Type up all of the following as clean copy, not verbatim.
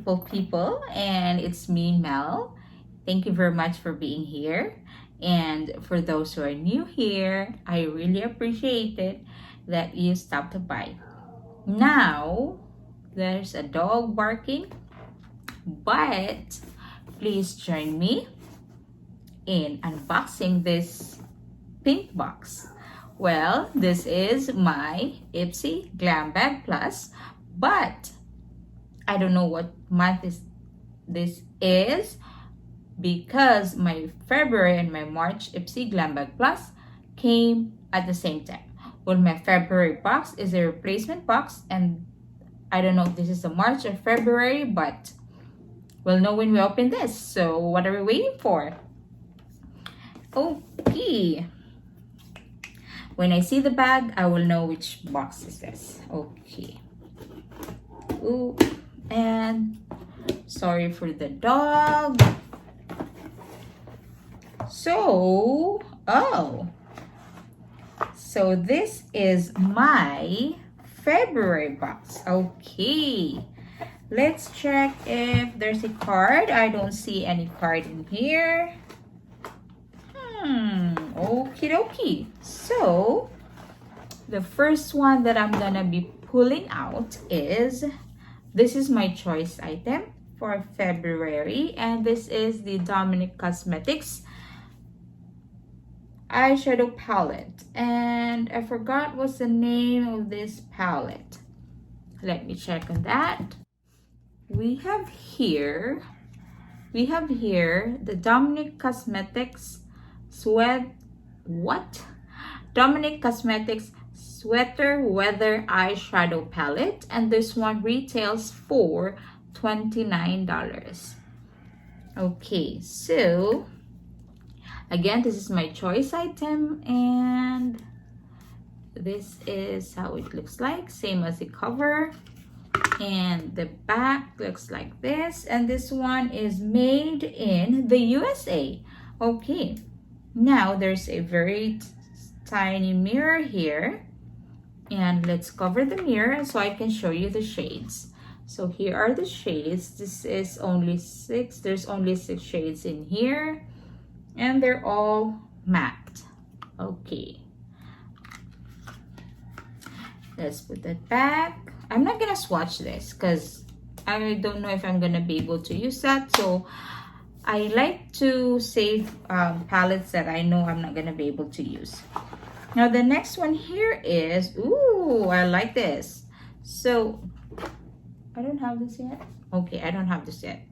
beautiful people, and it's me, Mel. Thank you very much for being here. And for those who are new here, I really appreciate it that you stopped by. Now, there's a dog barking, but please join me in unboxing this pink box. Well, this is my IPSY Glam Bag Plus, but I don't know what month this is because my February and my March IPSY Glam Bag Plus came at the same time. Well, my February box is a replacement box, and I don't know if this is a March or February, but we'll know when we open this. So what are we waiting for? Okay. When I see the bag, I will know which box is this. Okay. Ooh, and sorry for the dog. So this is my February box. Okay, let's check if there's a card. I don't see any card in here. Okie dokie. So the first one that I'm gonna be pulling out is, this is my choice item for February, and this is the Dominic Cosmetics eyeshadow palette, and I forgot what's the name of this palette. Let me check on that. We have here the Dominic Cosmetics Dominic Cosmetics Sweater Weather Eyeshadow Palette, and this one retails for $29. Okay, so again, this is my choice item, and this is how it looks like, same as the cover, and the back looks like this, and this one is made in the USA. Okay, now there's a very tiny mirror here, and let's cover the mirror so I can show you the shades. So here are the shades. This is only 6. There's only 6 shades in here, and they're all matte. Okay, let's put that back. I'm not gonna swatch this because I don't know if I'm gonna be able to use that, so I like to save palettes that I know I'm not gonna be able to use. Now the next one here is, ooh, I like this. So I don't have this yet. Okay, I don't have this yet.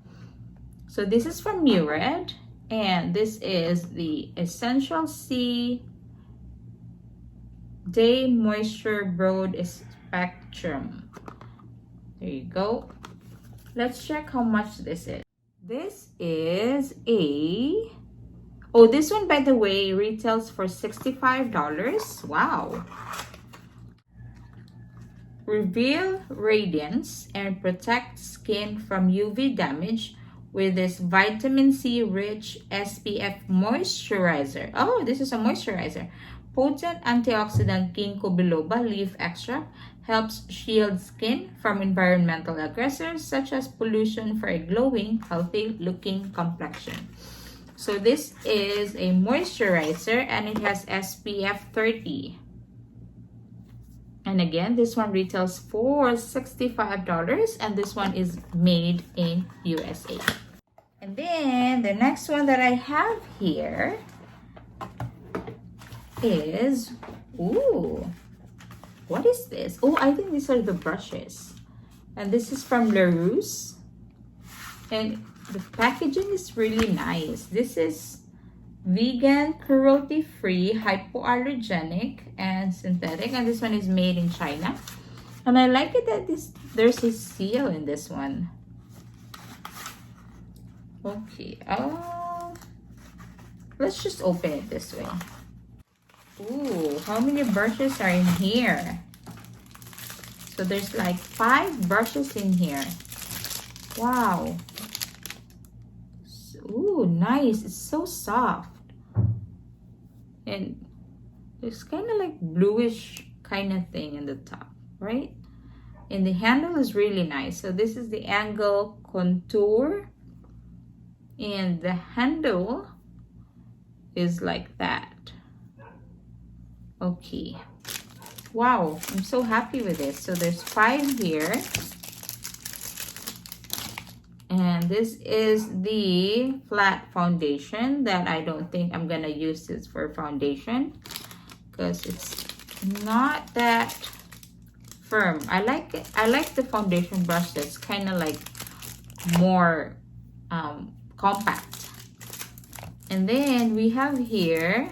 So this is from Murad, and this is the Essential C Day Moisture Broad Spectrum. There you go. Let's check how much this is. This is this one, by the way, retails for $65. Wow. Reveal radiance and protect skin from UV damage with this vitamin C rich SPF moisturizer. Oh, this is a moisturizer. Potent antioxidant ginkgo biloba leaf extract helps shield skin from environmental aggressors such as pollution for a glowing, healthy looking complexion. So this is a moisturizer, and it has SPF 30. And again, this one retails for $65, and this one is made in USA. And then the next one that I have here is, ooh, what is this? Oh, I think these are the brushes. And this is from LaRues. And the packaging is really nice. This is vegan, cruelty-free, hypoallergenic, and synthetic. And this one is made in China. And I like it that there's a seal in this one. Okay. Let's just open it this way. Ooh, how many brushes are in here? So there's like 5 brushes in here. Wow. Ooh, nice. It's so soft. And there's kind of like bluish kind of thing in the top, right? And the handle is really nice. So this is the angle contour, and the handle is like that. Okay. Wow, I'm so happy with this. So there's 5 here. And this is the flat foundation that I don't think I'm gonna use this for foundation because it's not that firm. I like the foundation brush that's kind of like more compact. And then we have here,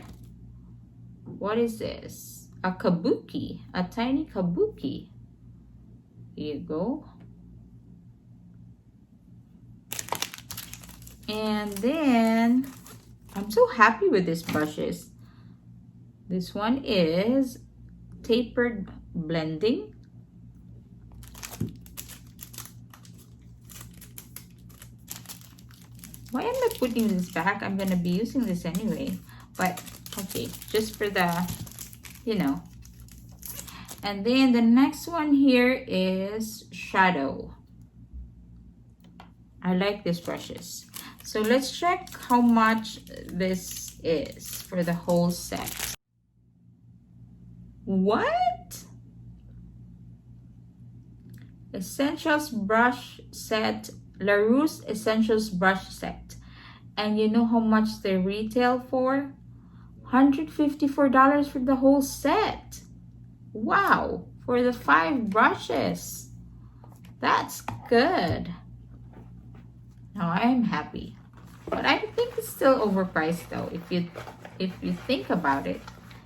what is this? A kabuki, a tiny kabuki. Here you go. And then I'm so happy with these brushes. This one is tapered blending. Why am I putting this back? I'm gonna be using this anyway. But okay, just for the, you know. And then the next one here is shadow. I like these brushes. So let's check how much this is for the whole set. What? Essentials brush set, LaRues Essentials brush set. And you know how much they retail for? $154 for the whole set. Wow, for the 5 brushes. That's good. Now I'm happy. But I think it's still overpriced though. If you think about it,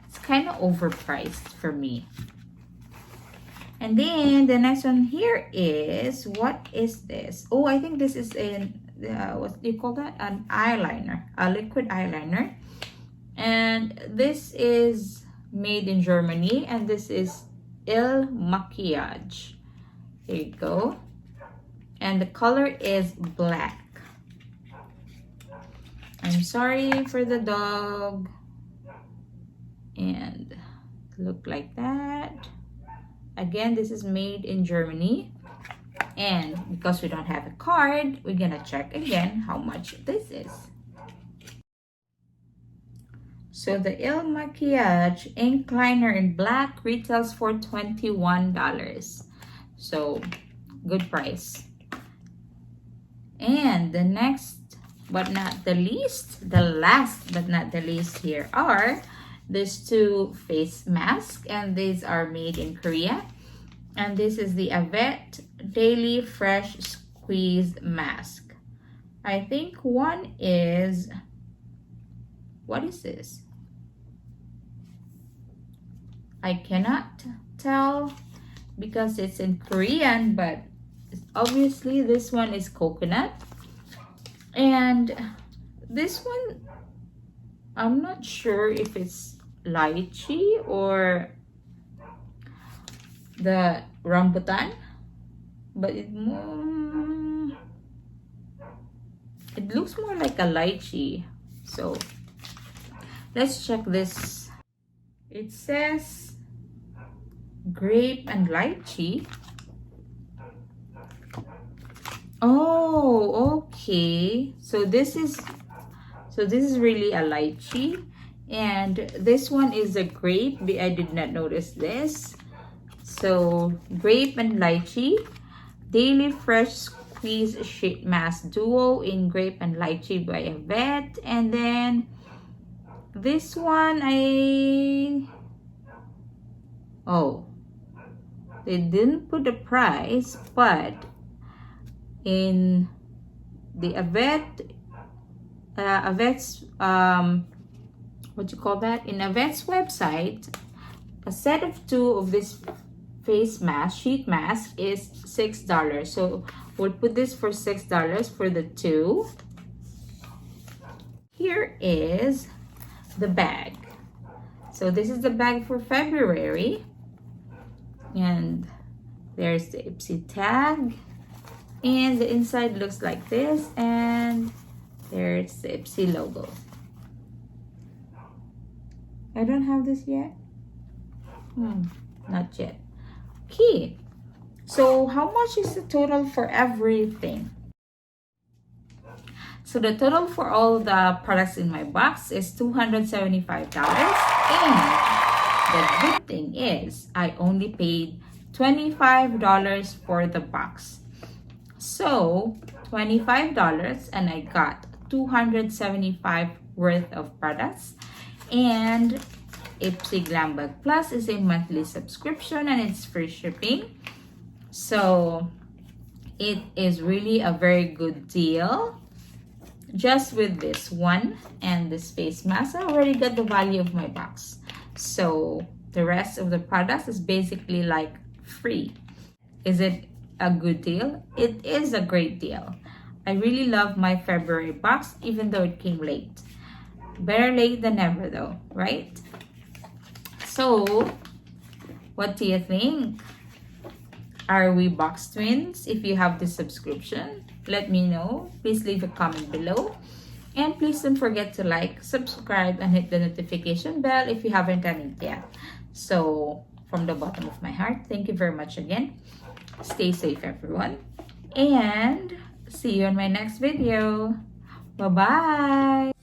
it's kind of overpriced for me. And then the next one here is, what is this? Oh, I think this is what do you call that? An eyeliner, a liquid eyeliner. And this is made in Germany, and this is Il Maquillage. There you go. And the color is black. I'm sorry for the dog. And look like that. Again, this is made in Germany. And because we don't have a card, we're gonna check again how much this is. So the Il Maquillage ink liner in black retails for $21. So good price. And the next but not the least, the last but not the least here are these 2 face masks, and these are made in Korea. And this is the Avec Daily Fresh Squeeze Mask. I think one is, what is this? I cannot tell because it's in Korean, but obviously this one is coconut. And this one, I'm not sure if it's lychee or the rambutan, but it looks more like a lychee. So let's check this. It says grape and lychee. Oh, okay. So this is really a lychee, and this one is a grape. I did not notice this. So grape and lychee, Daily Fresh Squeeze Sheet Mask Duo in grape and lychee by Avec. And then this one, they didn't put the price, but in the Avec's what you call that, in Avec's website, a set of 2 of this face mask, sheet mask, is $6. So we'll put this for $6 for the 2. Here is the bag. So this is the bag for February, and there's the IPSY tag. And the inside looks like this, and there's the IPSY logo. I don't have this yet. Not yet. Okay. So how much is the total for everything? So the total for all the products in my box is $275. And the good thing is I only paid $25 for the box. So $25 and I got 275 worth of products. And IPSY GLAM Bag Plus is a monthly subscription and it's free shipping. So it is really a very good deal. Just with this one and this face mask, I already got the value of my box. So the rest of the products is basically like free. Is it a good deal? It is a great deal. I really love my February box even though it came late. Better late than never though, right? So what do you think? Are we box twins? If you have this subscription, let me know. Please leave a comment below. And please don't forget to like, subscribe, and hit the notification bell if you haven't done it yet. So, from the bottom of my heart, thank you very much again. Stay safe, everyone. And see you in my next video. Bye-bye.